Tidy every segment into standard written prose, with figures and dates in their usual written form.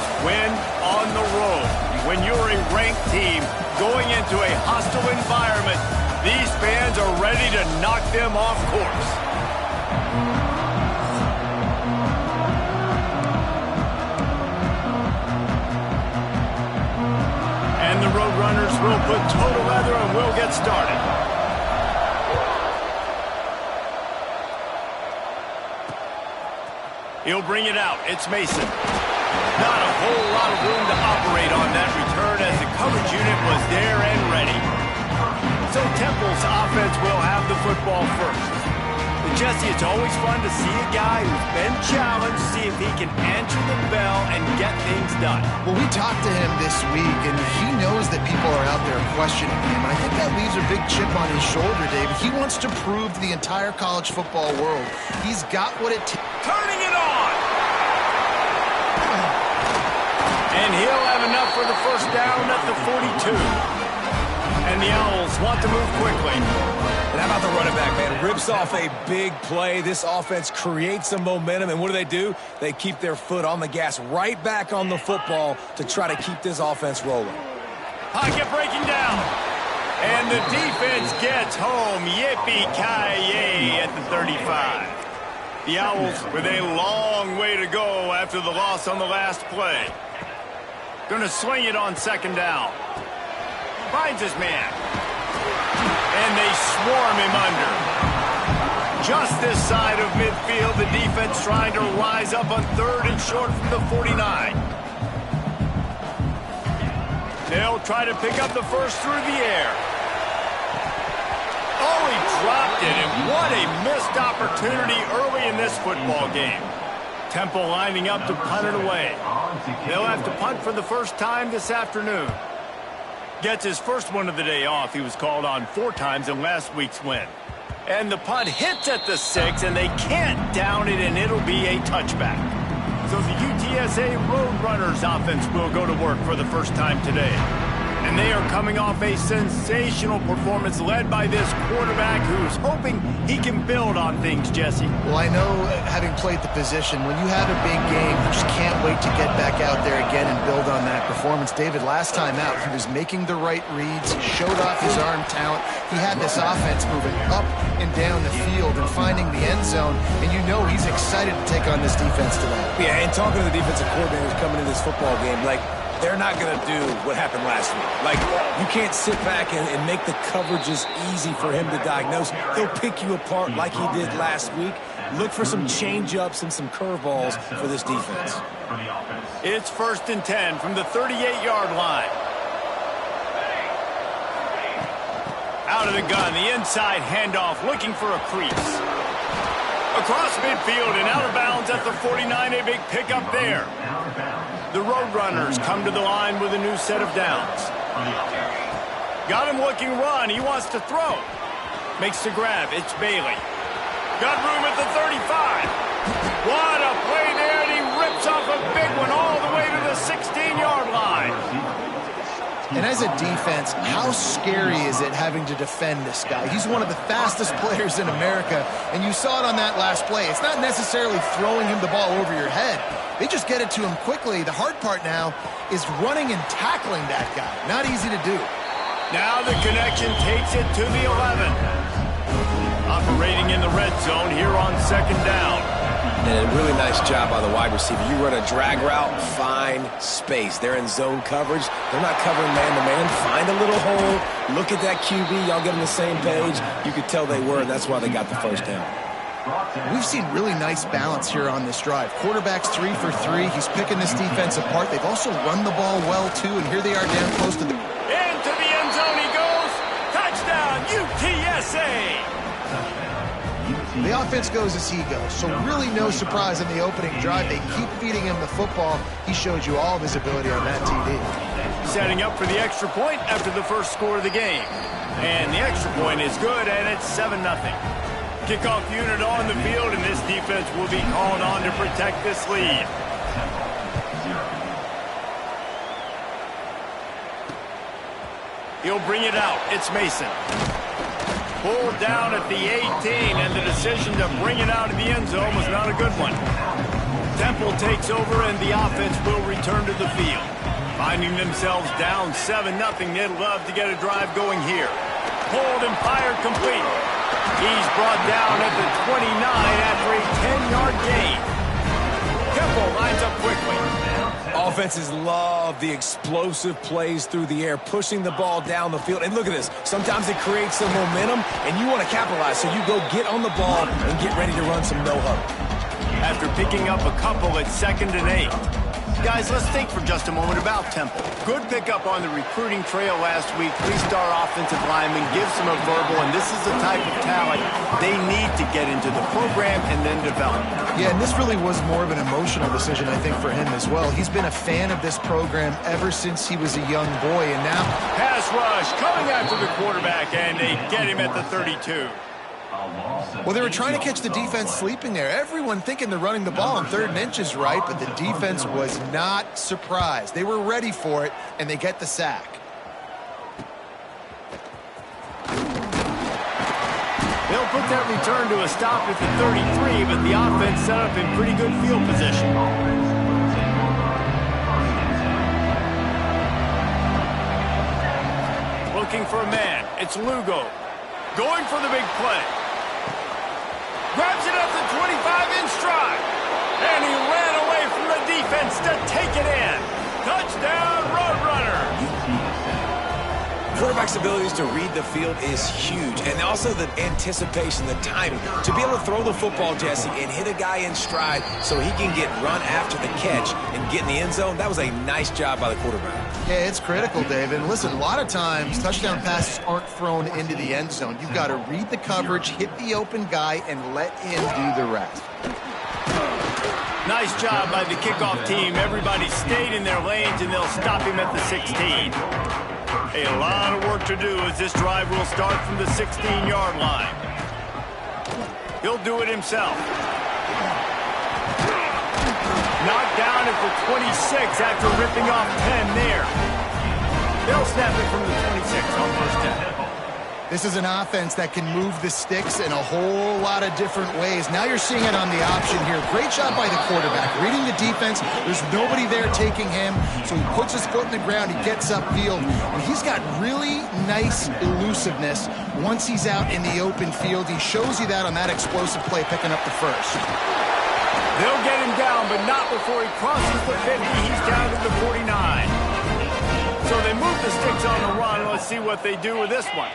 is win on the road. When you're a ranked team going into a hostile environment, these fans are ready to knock them off course. And the Roadrunners will put total leather and we'll get started. He'll bring it out. It's Mason. Not a whole lot of room to operate on that return as the coverage unit was there and ready. So Temple's offense will have the football first. But Jesse, it's always fun to see a guy who's been challenged, see if he can answer the bell and get things done. Well, we talked to him this week, and he knows that people are out there questioning him. I think that leaves a big chip on his shoulder, David. He wants to prove to the entire college football world he's got what it takes. Turning it on! And he'll have enough for the first down at the 42. And the Owls want to move quickly. And how about the running back, man? Rips off a big play. This offense creates some momentum, and what do? They keep their foot on the gas right back on the football to try to keep this offense rolling. Pocket breaking down. And the defense gets home. Yippee-ki-yay at the 35. The Owls with a long way to go after the loss on the last play. Going to swing it on second down. Finds his man. And they swarm him under. Just this side of midfield, the defense trying to rise up on third and short from the 49. They'll try to pick up the first through the air. Oh, he dropped it, and what a missed opportunity early in this football game. Temple lining up to punt it away. They'll have to punt for the first time this afternoon. Gets his first one of the day off. He was called on 4 times in last week's win. And the punt hits at the 6, and they can't down it, and it'll be a touchback. So the UTSA Roadrunners offense will go to work for the first time today. And they are coming off a sensational performance led by this quarterback who's hoping he can build on things, Jesse. Well, I know, having played the position, when you have a big game, you just can't wait to get back out there again and build on that performance. David, last time out, he was making the right reads, showed off his arm talent. He had this offense moving up and down the field and finding the end zone, and you know he's excited to take on this defense today. Yeah, and talking to the defensive coordinators coming into this football game, they're not going to do what happened last week. You can't sit back and make the coverages easy for him to diagnose. He'll pick you apart like he did last week. Look for some change-ups and some curveballs for this defense. It's 1st and 10 from the 38-yard line. Out of the gun, the inside handoff, looking for a crease. Across midfield and out of bounds at the 49, a big pickup there. The Roadrunners come to the line with a new set of downs. Got him looking run. He wants to throw. Makes the grab. It's Bailey. Got room at the 35. What a play there, and he rips off a big one all the way to the 16-yard line. And as a defense, how scary is it having to defend this guy? He's one of the fastest players in America, and you saw it on that last play. It's not necessarily throwing him the ball over your head. They just get it to him quickly. The hard part now is running and tackling that guy. Not easy to do. Now the connection takes it to the 11. Operating in the red zone here on second down. And a really nice job by the wide receiver. You run a drag route, find space. They're in zone coverage. They're not covering man-to-man. Find a little hole. Look at that QB. Y'all get on the same page. You could tell they were, and that's why they got the first down. We've seen really nice balance here on this drive. Quarterback's 3 for 3. He's picking this defense apart. They've also run the ball well, too, and here they are down close to the... Into the end zone he goes. Touchdown, UTSA! The offense goes as he goes, so really no surprise in the opening drive. They keep feeding him the football. He showed you all of his ability on that TD. Setting up for the extra point after the first score of the game. And the extra point is good, and it's 7-0. Kickoff unit on the field, and this defense will be called on to protect this lead. He'll bring it out. It's Mason. Pulled down at the 18, and the decision to bring it out of the end zone was not a good one. Temple takes over and the offense will return to the field. Finding themselves down 7-0, they'd love to get a drive going here. Pulled and fired complete. He's brought down at the 29 after a 10-yard gain. Temple lines up quickly. Offenses love the explosive plays through the air, pushing the ball down the field. And look at this. Sometimes it creates some momentum, and you want to capitalize. So you go get on the ball and get ready to run some no-huddle. After picking up a couple at 2nd and 8. Guys, let's think for just a moment about Temple. Good pickup on the recruiting trail last week. 3-star offensive lineman gives them a verbal, and this is the type of talent they need to get into the program and then develop. Yeah, and this really was more of an emotional decision, I think, for him as well. He's been a fan of this program ever since he was a young boy, and now... Pass rush coming after the quarterback, and they get him at the 32. Well, they were trying to catch the defense sleeping there. Everyone thinking they're running the ball on 3rd and inches, right? But the defense was not surprised. They were ready for it, and they get the sack. They'll put that return to a stop at the 33, but the offense set up in pretty good field position. Looking for a man. It's Lugo. Going for the big play. Grabs it up the 25 in stride. And he ran away from the defense to take it in. Touchdown, Roadrunner. Quarterback's abilities to read the field is huge. And also the anticipation, the timing. To be able to throw the football, Jesse, and hit a guy in stride so he can get run after the catch and get in the end zone, that was a nice job by the quarterback. Yeah, it's critical, Dave. And listen, a lot of times touchdown passes aren't thrown into the end zone. You've got to read the coverage, hit the open guy, and let him do the rest. Nice job by the kickoff team. Everybody stayed in their lanes, and they'll stop him at the 16. A lot of work to do as this drive will start from the 16-yard line. He'll do it himself. Knocked down at the 26 after ripping off 10 there. They'll snap it from the 26 on 1st down. This is an offense that can move the sticks in a whole lot of different ways. Now you're seeing it on the option here. Great job by the quarterback. Reading the defense, there's nobody there taking him, so he puts his foot in the ground, he gets upfield, and he's got really nice elusiveness once he's out in the open field. He shows you that on that explosive play, picking up the first. They'll get him down, but not before he crosses the 50. He's down to the 49. So they move the sticks on the run. Let's see what they do with this one.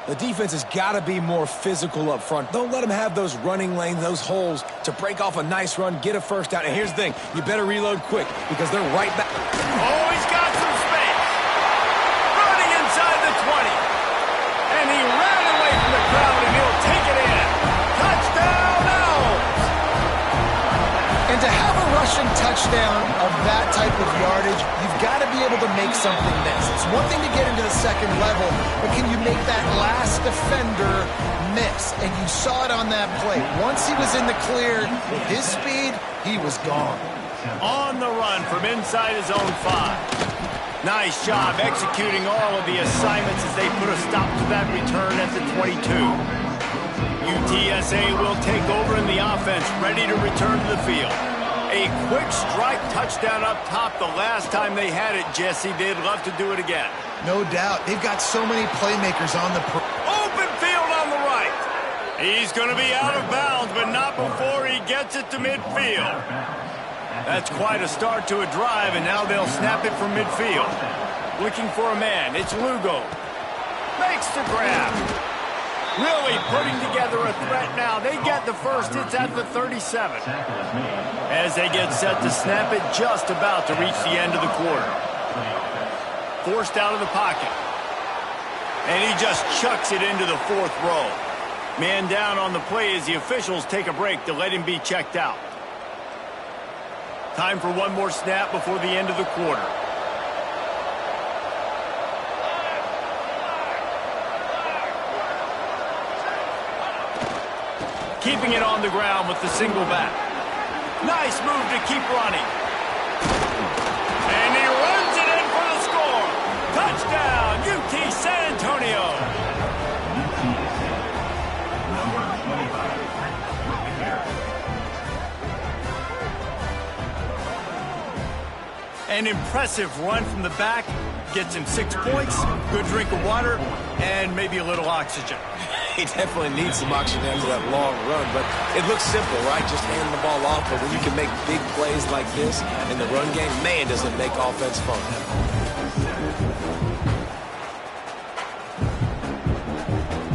The defense has got to be more physical up front. Don't let them have those running lanes, those holes to break off a nice run, get a first down. And here's the thing, you better reload quick because they're right back. Oh, he's got some space. Running inside the 20. And he ran away from the crowd, and he'll take it in. Touchdown, Owls! And to have a rushing touchdown of that type of yardage, you've got to be able to make something miss. It's one thing to get into the second level, but can you make that last defender miss? And you saw it on that play. Once he was in the clear, with his speed, he was gone. On the run from inside his own 5. Nice job executing all of the assignments as they put a stop to that return at the 22. UTSA will take over in the offense, ready to return to the field. A quick strike touchdown up top the last time they had it, Jesse. They'd love to do it again. No doubt. They've got so many playmakers on the... Open field on the right. He's going to be out of bounds, but not before he gets it to midfield. That's quite a start to a drive, and now they'll snap it from midfield. Looking for a man. It's Lugo. Makes the grab. Really putting together a threat now. They get the first. It's at the 37. As they get set to snap it, just about to reach the end of the quarter. Forced out of the pocket. And he just chucks it into the 4th row. Man down on the play as the officials take a break to let him be checked out. Time for one more snap before the end of the quarter. Keeping it on the ground with the single back. Nice move to keep running. And he runs it in for the score. Touchdown, UT San Antonio. An impressive run from the back gets him 6 points, good drink of water, and maybe a little oxygen. He definitely needs some oxygen after that long run, but it looks simple, right? Just handing the ball off, but when you can make big plays like this in the run game, man, does it make offense fun.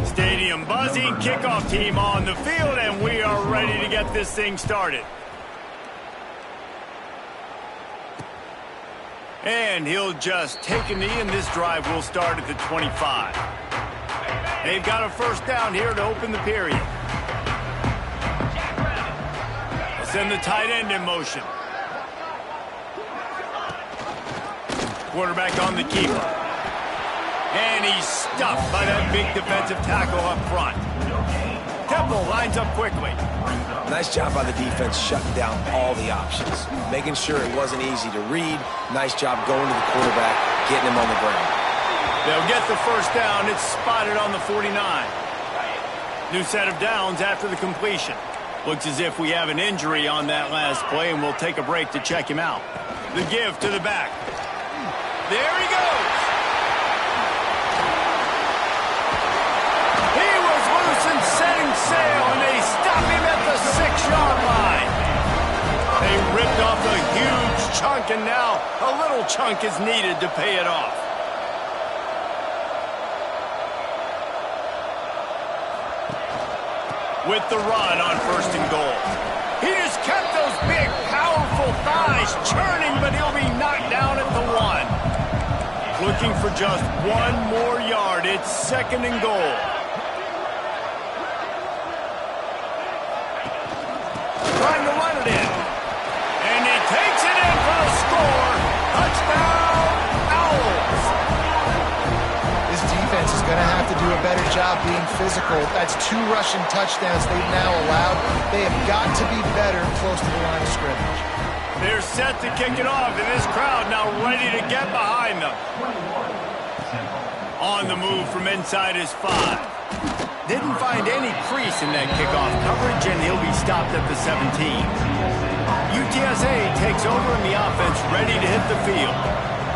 Stadium buzzing, kickoff team on the field, and we are ready to get this thing started. And he'll just take a knee, and this drive will start at the 25. They've got a first down here to open the period. They'll send the tight end in motion. Quarterback on the keeper. And he's stuffed by that big defensive tackle up front. Temple lines up quickly. Nice job by the defense shutting down all the options, making sure it wasn't easy to read. Nice job going to the quarterback, getting him on the ground. They'll get the first down. It's spotted on the 49. New set of downs after the completion. Looks as if we have an injury on that last play, and we'll take a break to check him out. The give to the back. There he goes. He was loose and setting sail, and they stop him at the 6-yard line. They ripped off a huge chunk, and now a little chunk is needed to pay it off. With the run on 1st and goal. He just kept those big, powerful thighs churning, but he'll be knocked down at the 1. Looking for just 1 more yard. It's 2nd and goal. Trying to run it in. And he takes it in for the score. Touchdown, Owls. This defense is going to have to do a better job being physical. That's 2 rushing touchdowns they've now allowed. They have got to be better close to the line of scrimmage. They're set to kick it off, and this crowd now ready to get behind them. On the move from inside his 5. Didn't find any crease in that kickoff coverage, and he'll be stopped at the 17. UTSA takes over in the offense, ready to hit the field.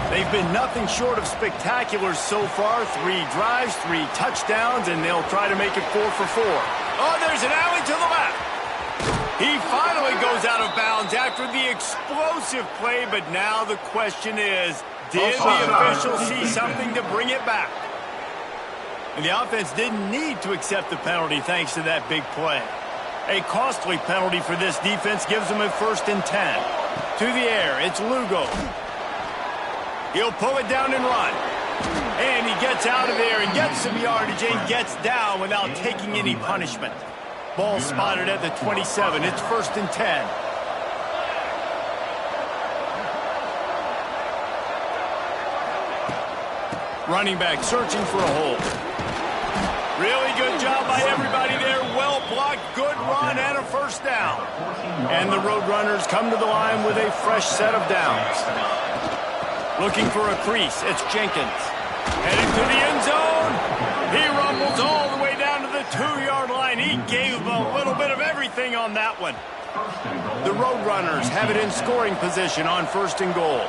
They've been nothing short of spectacular so far. 3 drives, 3 touchdowns, and they'll try to make it 4 for 4. Oh, there's an alley to the left. He finally goes out of bounds after the explosive play, but now the question is, did the official see something to bring it back? And the offense didn't need to accept the penalty thanks to that big play. A costly penalty for this defense gives them a 1st and 10. To the air, it's Lugo. He'll pull it down and run. And he gets out of there and gets some yardage and gets down without taking any punishment. Ball spotted at the 27. It's 1st and 10. Running back searching for a hole. Really good job by everybody there. Well blocked, good run, and a 1st down. And the Roadrunners come to the line with a fresh set of downs. Looking for a crease, it's Jenkins. Heading to the end zone. He rumbles all the way down to the 2-yard line. He gave a little bit of everything on that one. The Roadrunners have it in scoring position on 1st and goal.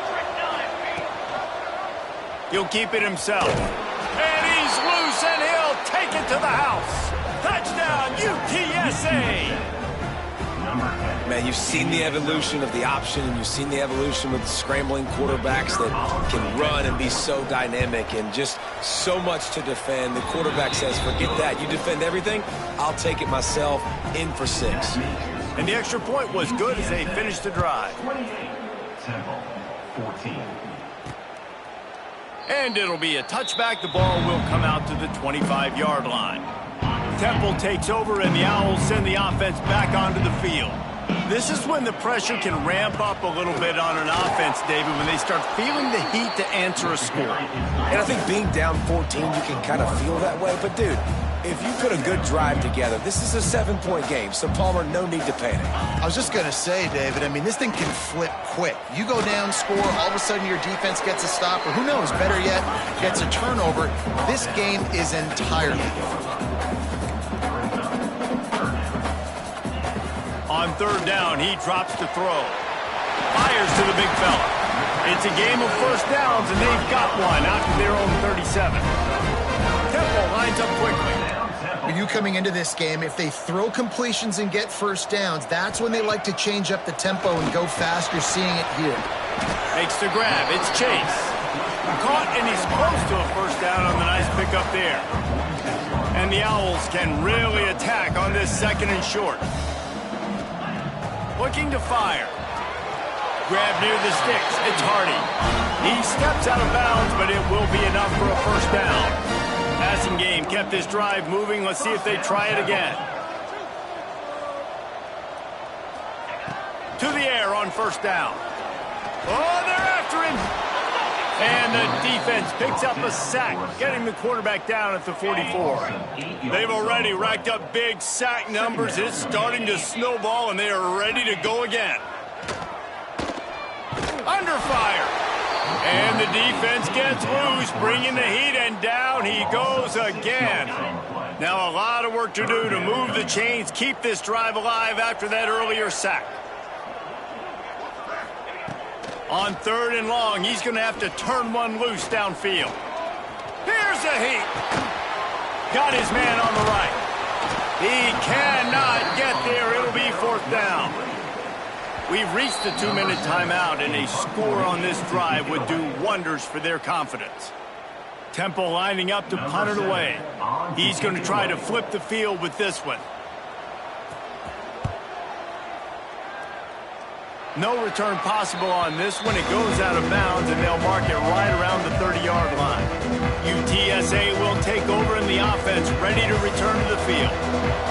He'll keep it himself. And he's loose, and he'll take it to the house. Touchdown, UTSA! Man, you've seen the evolution of the option, and you've seen the evolution with scrambling quarterbacks that can run and be so dynamic and just so much to defend. The quarterback says, forget that. You defend everything, I'll take it myself. In for 6. And the extra point was good as they finished the drive. 28, Temple, 14. And it'll be a touchback. The ball will come out to the 25-yard line. Temple takes over, and the Owls send the offense back onto the field. This is when the pressure can ramp up a little bit on an offense, David, when they start feeling the heat to answer a score. And I think being down 14, you can kind of feel that way. But, dude, if you put a good drive together, this is a 7-point game. So, Palmer, no need to panic. I was just going to say, David, I mean, this thing can flip quick. You go down, score, all of a sudden your defense gets a stop, or who knows, better yet, gets a turnover. This game is entirely different. On 3rd down, he drops to throw. Fires to the big fella. It's a game of first downs, and they've got one out to their own 37. Temple lines up quickly. When you coming into this game, if they throw completions and get first downs, that's when they like to change up the tempo and go fast. You're seeing it here. Makes the grab. It's Chase. Caught, and he's close to a first down on the nice pickup there. And the Owls can really attack on this second and short. Looking to fire. Grab near the sticks. It's Hardy. He steps out of bounds, but it will be enough for a first down. Passing game kept this drive moving. Let's see if they try it again. To the air on first down. Oh, they're after him. And the defense picks up a sack, getting the quarterback down at the 44. They've already racked up big sack numbers. It's starting to snowball, and they are ready to go again. Under fire. And the defense gets loose, bringing the heat, and down he goes again. Now a lot of work to do to move the chains, keep this drive alive after that earlier sack. On third and long, he's going to have to turn one loose downfield. Here's the heat. Got his man on the right. He cannot get there. It'll be fourth down. We've reached the 2-minute timeout, and a score on this drive would do wonders for their confidence. Temple lining up to punt it away. He's going to try to flip the field with this one. No return possible on this one. It goes out of bounds, and they'll mark it right around the 30-yard line. UTSA will take over in the offense, ready to return to the field.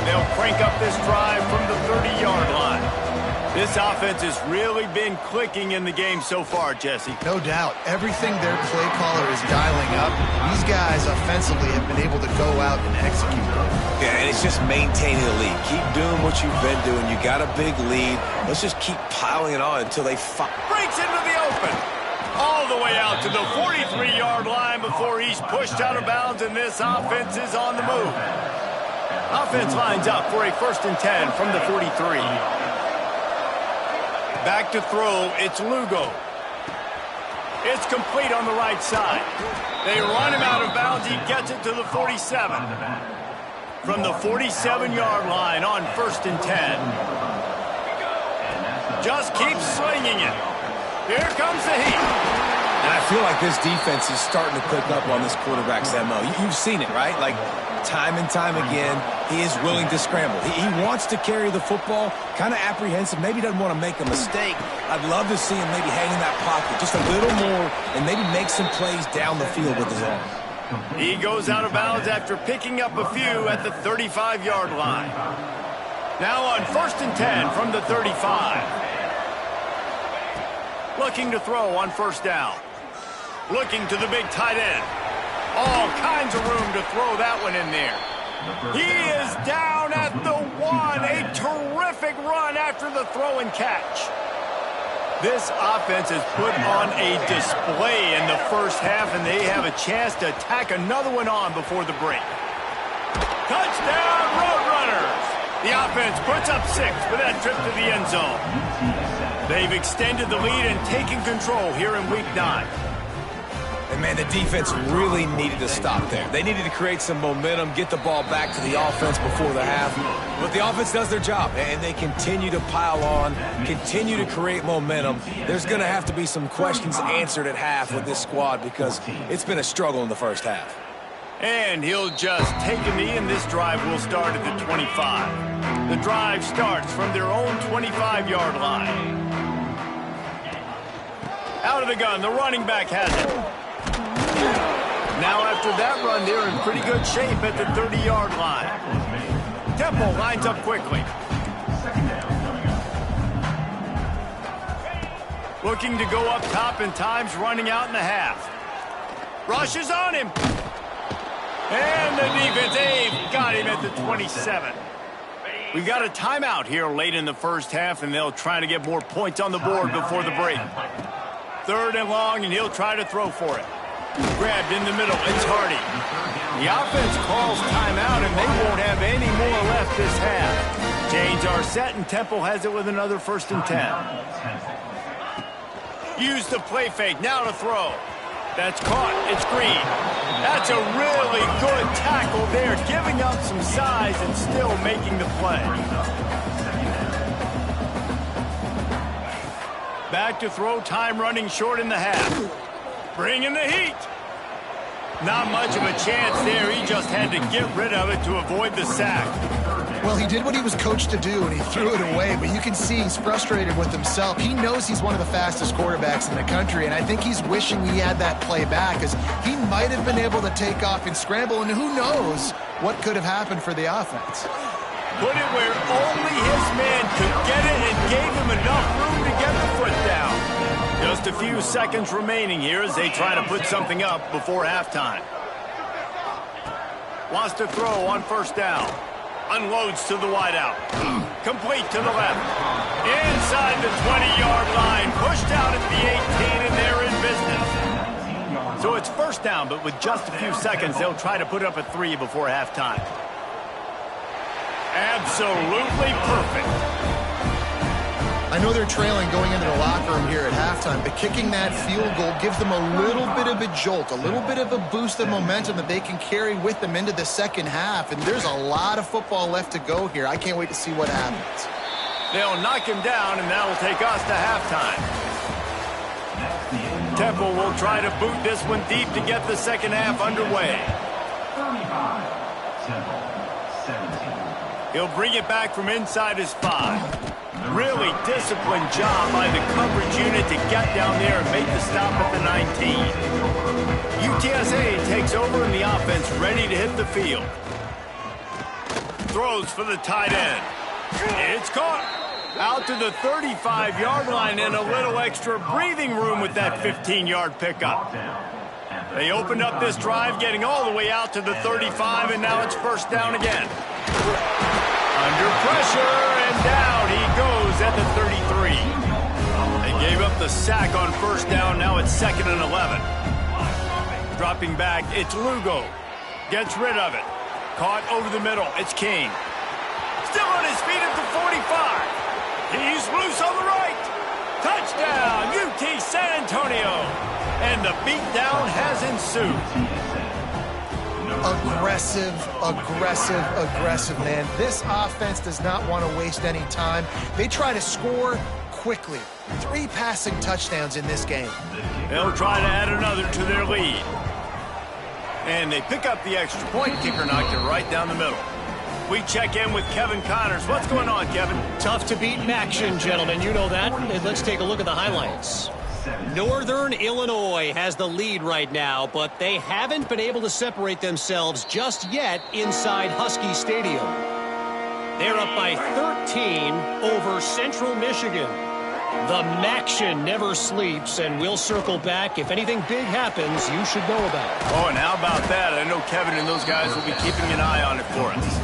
They'll crank up this drive from the 30-yard line. This offense has really been clicking in the game so far, Jesse. No doubt. Everything their play caller is dialing up, these guys offensively have been able to go out and execute. Yeah, and it's just maintaining the lead. Keep doing what you've been doing. You got a big lead. Let's just keep piling it on until they breaks into the open. All the way out to the 43-yard line before he's pushed out of bounds, and this offense is on the move. Offense lines up for a 1st and 10 from the 43. Back to throw, it's Lugo. It's complete on the right side. They run him out of bounds. He gets it to the 47. From the 47-yard line on 1st and 10. Just keeps slinging it. Here comes the heat. And I feel like this defense is starting to pick up on this quarterback's MO. You've seen it, right? Like, time and time again, he is willing to scramble. He wants to carry the football, kind of apprehensive, maybe doesn't want to make a mistake. I'd love to see him maybe hang in that pocket just a little more and maybe make some plays down the field with his arm. He goes out of bounds after picking up a few at the 35-yard line. Now on 1st and 10 from the 35. Looking to throw on 1st down. Looking to the big tight end. All kinds of room to throw that one in there. He is down at the 1. A terrific run after the throw and catch. This offense has put on a display in the first half, and they have a chance to tack another one on before the break. Touchdown, Roadrunners! The offense puts up 6 with that trip to the end zone. They've extended the lead and taken control here in Week 9. And, man, the defense really needed to stop there. They needed to create some momentum, get the ball back to the offense before the half. But the offense does their job, and they continue to pile on, continue to create momentum. There's going to have to be some questions answered at half with this squad because it's been a struggle in the first half. And he'll just take a knee, and this drive will start at the 25. The drive starts from their own 25-yard line. Out of the gun, the running back has it. Now after that run, they're in pretty good shape at the 30-yard line. Temple lines up quickly. Looking to go up top, and time's running out in the half. Rushes on him. And the defense, they've got him at the 27. We've got a timeout here late in the first half, and they'll try to get more points on the board before the break. 3rd and long, and he'll try to throw for it. Grabbed in the middle, it's Hardy. The offense calls timeout, and they won't have any more left this half. Chains are set, and Temple has it with another 1st and 10. Use the play fake. Now to throw. That's caught. It's Green. That's a really good tackle there, giving up some size and still making the play. Back to throw. Time running short in the half. Bringing the heat. Not much of a chance there. He just had to get rid of it to avoid the sack. Well, he did what he was coached to do, and he threw it away. But you can see he's frustrated with himself. He knows he's one of the fastest quarterbacks in the country, and I think he's wishing he had that play back, as he might have been able to take off and scramble, and who knows what could have happened for the offense. Put it where only his man could get it and gave him enough room to get the foot down. Just a few seconds remaining here as they try to put something up before halftime. Wants to throw on first down. Unloads to the wideout. Complete to the left. Inside the 20-yard line. Pushed out at the 18, and they're in business. So it's first down, but with just a few seconds, they'll try to put up a 3 before halftime. Absolutely perfect. I know they're trailing going into the locker room here at halftime, but kicking that field goal gives them a little bit of a jolt, a little bit of a boost of momentum that they can carry with them into the second half. And there's a lot of football left to go here. I can't wait to see what happens. They'll knock him down, and that'll take us to halftime. Temple will try to boot this one deep to get the second half underway. 35, Temple, 17. He'll bring it back from inside his 5. Really disciplined job by the coverage unit to get down there and make the stop at the 19. UTSA takes over in the offense, ready to hit the field. Throws for the tight end. It's caught. Out to the 35-yard line and a little extra breathing room with that 15-yard pickup. They opened up this drive, getting all the way out to the 35, and now it's first down again. Under pressure, and down he goes at the 33. They gave up the sack on first down. Now it's 2nd and 11. Dropping back, it's Lugo. Gets rid of it. Caught over the middle. It's King. Still on his feet at the 45. He's loose on the right. Touchdown, UT San Antonio. And the beatdown has ensued. Aggressive, aggressive, aggressive, man. This offense does not want to waste any time. They try to score quickly. 3 passing touchdowns in this game. They'll try to add another to their lead. And they pick up the extra point. Kicker knocked it right down the middle. We check in with Kevin Connors. What's going on, Kevin? Tough to beat action, gentlemen. You know that. And let's take a look at the highlights. Northern Illinois has the lead right now, but they haven't been able to separate themselves just yet inside Husky Stadium. They're up by 13 over Central Michigan. The Maction never sleeps, and we'll circle back. If anything big happens, you should know about it. Oh, and how about that? I know Kevin and those guys will be keeping an eye on it for us.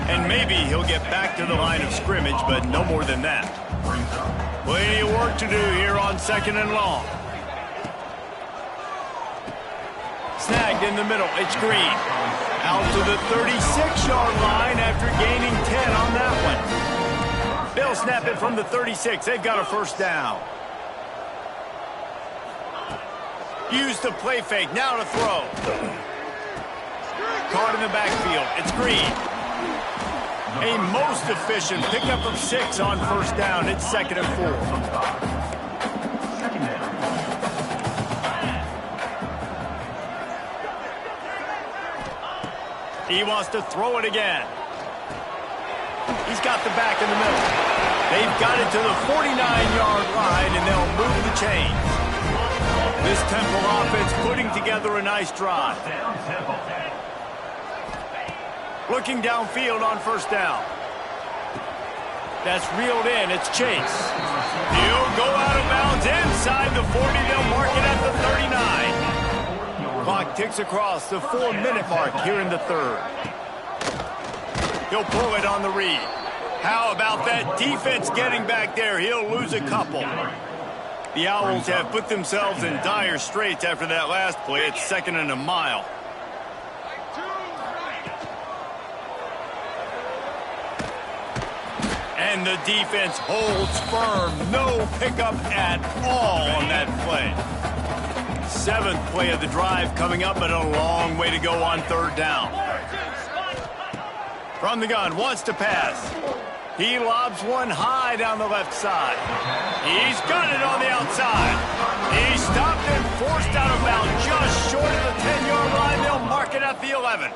And maybe he'll get back to the line of scrimmage, but no more than that. Plenty of work to do here on 2nd and long. Snagged in the middle. It's Green. Out to the 36-yard line after gaining 10 on that one. They'll snap it from the 36. They've got a first down. Use the play fake. Now to throw. Caught in the backfield. It's Green. A most efficient pickup of 6 on first down. It's 2nd and 4. He wants to throw it again. He's got the back in the middle. They've got it to the 49-yard line, and they'll move the chains. This Temple offense putting together a nice drive. Looking downfield on first down. That's reeled in. It's Chase. He'll go out of bounds inside the 40. They'll mark it at the 39. Clock ticks across the 4-minute mark here in the 3rd. He'll pull it on the read. How about that defense getting back there? He'll lose a couple. The Owls have put themselves in dire straits after that last play. It's 2nd and a mile. And And the defense holds firm. No pickup at all on that play. 7th play of the drive coming up, but a long way to go on 3rd down. From the gun, wants to pass. He lobs one high down the left side. He's got it on the outside. He stopped and forced out of bounds just short of the 10-yard line. They'll mark it at the 11.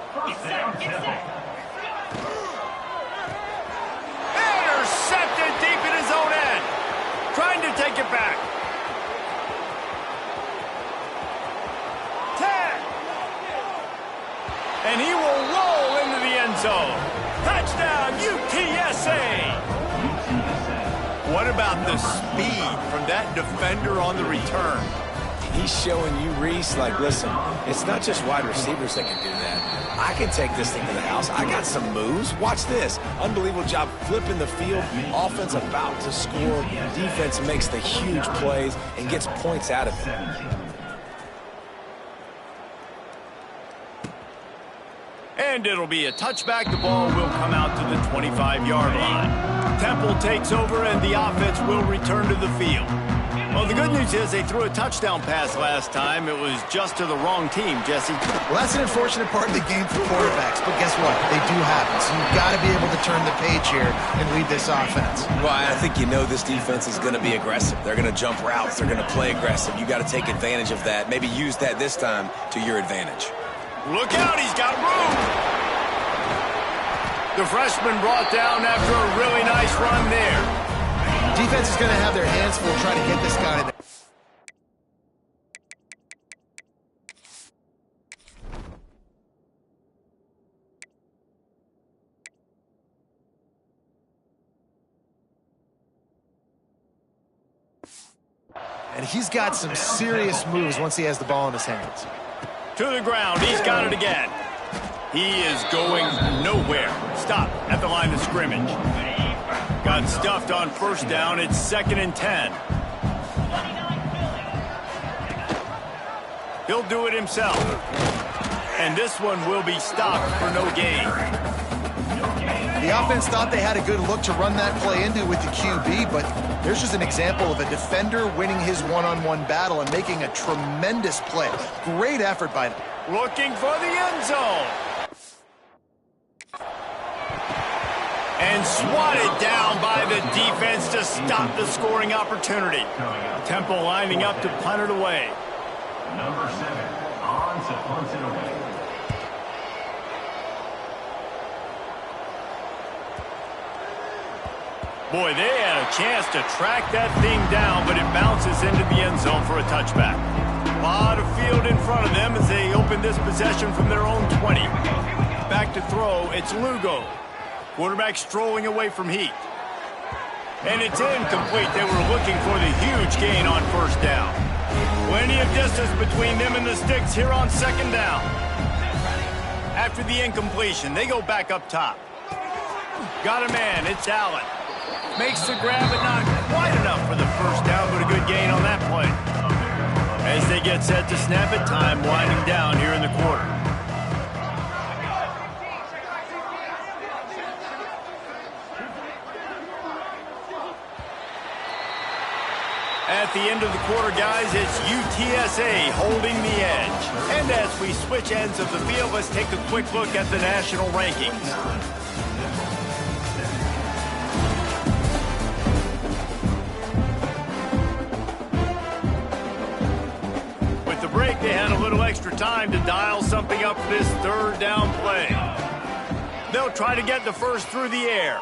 Intercepted deep in his own end. Trying to take it back. 10. And he will roll into the end zone. Touchdown, UTSA! What about the speed from that defender on the return? He's showing you, Reese, like, listen, it's not just wide receivers that can do that. I can take this thing to the house. I got some moves. Watch this. Unbelievable job flipping the field. Offense about to score. Defense makes the huge plays and gets points out of it. And it'll be a touchback. The ball will come out to the 25-yard line. Temple takes over, and the offense will return to the field. Well, the good news is they threw a touchdown pass last time. It was just to the wrong team, Jesse. Well, that's an unfortunate part of the game for quarterbacks, but guess what? They do happen. So you've got to be able to turn the page here and lead this offense. Well, I think you know this defense is going to be aggressive. They're going to jump routes. They're going to play aggressive. You got to take advantage of that. Maybe use that this time to your advantage. Look out, he's got room. The freshman brought down after a really nice run there. Defense is going to have their hands full trying to get this guy there. And he's got some serious moves once he has the ball in his hands. To the ground, he's got it again. He is going nowhere. Stop at the line of scrimmage. Got stuffed on 1st down. It's 2nd and 10. He'll do it himself. And this one will be stopped for no gain. The offense thought they had a good look to run that play into with the QB, but there's just an example of a defender winning his one-on-one battle and making a tremendous play. Great effort by them. Looking for the end zone. And swatted down by the defense to stop the scoring opportunity. Temple lining up to punt it away. Number 7 on to punt it away. Boy, they had a chance to track that thing down, but it bounces into the end zone for a touchback. A lot of field in front of them as they open this possession from their own 20. Back to throw, it's Lugo. Quarterback strolling away from Heat. And it's incomplete. They were looking for the huge gain on 1st down. Plenty of distance between them and the sticks here on 2nd down. After the incompletion, they go back up top. Got a man, it's Allen. Makes the grab, but not quite enough for the 1st down, but a good gain on that play. As they get set to snap it, time winding down here in the quarter. At the end of the quarter, guys, it's UTSA holding the edge. And as we switch ends of the field, let's take a quick look at the national rankings. With the break, they had a little extra time to dial something up for this 3rd down play. They'll try to get the first through the air.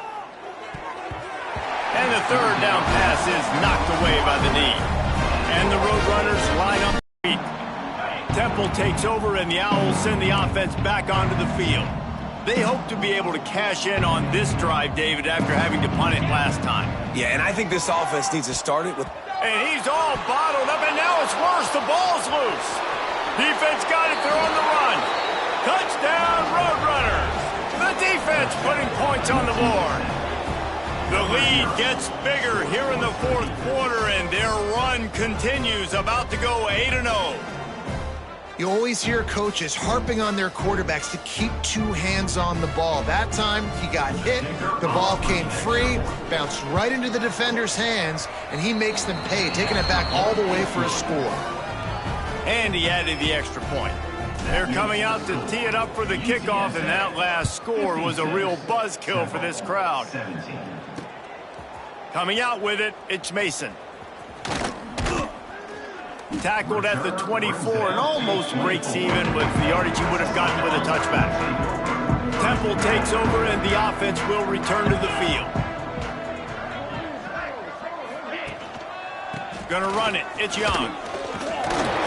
And the 3rd down pass is knocked away by the knee. And the Roadrunners line up their feet. Temple takes over, and the Owls send the offense back onto the field. They hope to be able to cash in on this drive, David, after having to punt it last time. Yeah, and I think this offense needs to start it with... And he's all bottled up, and now it's worse. The ball's loose. Defense got it. They're on the run. Touchdown, Roadrunners. The defense putting points on the board. The lead gets bigger here in the 4th quarter, and their run continues, about to go 8-0. You always hear coaches harping on their quarterbacks to keep two hands on the ball. That time, he got hit, the ball came free, bounced right into the defender's hands, and he makes them pay, taking it back all the way for a score. And he added the extra point. They're coming out to tee it up for the kickoff, and that last score was a real buzzkill for this crowd. Coming out with it, it's Mason. Tackled at the 24 and almost breaks even with the yardage he would have gotten with a touchback. Temple takes over and the offense will return to the field. Gonna run it. It's Young.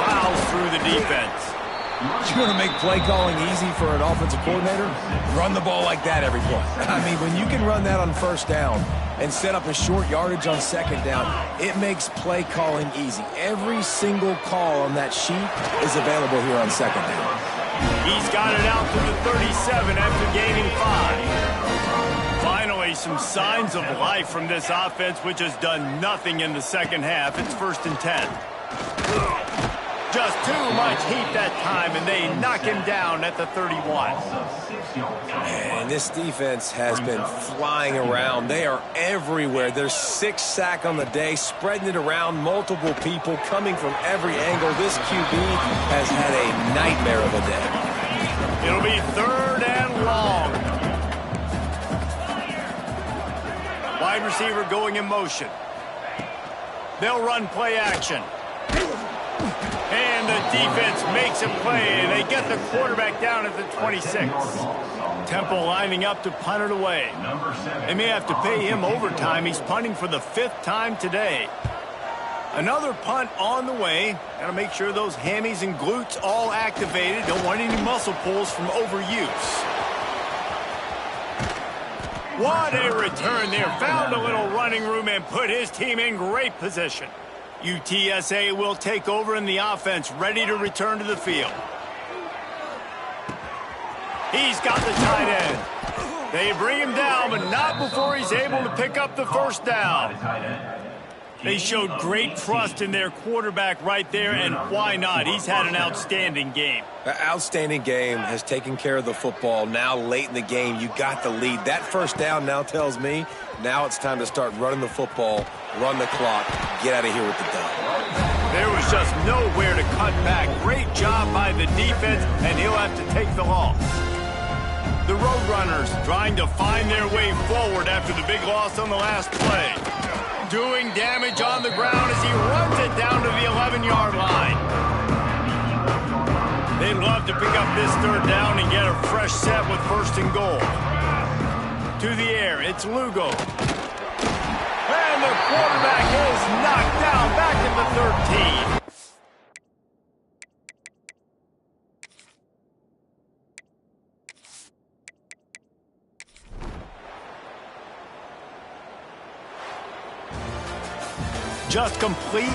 Plows through the defense. You want to make play calling easy for an offensive coordinator? Run the ball like that every play. I mean, when you can run that on first down and set up a short yardage on second down, it makes play calling easy. Every single call on that sheet is available here on second down. He's got it out to the 37 after gaining 5. Finally, some signs of life from this offense, which has done nothing in the second half. It's 1st and 10. Just too much heat that time, and they knock him down at the 31. And this defense has been flying around. They are everywhere. There's 6 sacks on the day, spreading it around, multiple people coming from every angle. This QB has had a nightmare of a day. It'll be 3rd and long. Wide receiver going in motion. They'll run play action. And the defense makes a play, and they get the quarterback down at the 26. Temple lining up to punt it away. They may have to pay him overtime. He's punting for the 5th time today. Another punt on the way. Got to make sure those hammies and glutes all activated. Don't want any muscle pulls from overuse. What a return there. Found a little running room and put his team in great position. UTSA will take over in the offense, ready to return to the field. He's got the tight end. They bring him down, but not before he's able to pick up the first down. They showed great trust in their quarterback right there, and why not? He's had an outstanding game. An outstanding game, has taken care of the football. Now late in the game, you got the lead. That first down now tells me now it's time to start running the football, run the clock, get out of here with the dub. There was just nowhere to cut back. Great job by the defense, and he'll have to take the loss. The Roadrunners trying to find their way forward after the big loss on the last play. Doing damage on the ground as he runs it down to the 11-yard line. They'd love to pick up this 3rd down and get a fresh set with 1st and goal. To the air, it's Lugo. And the quarterback is knocked down back at the 13. Just complete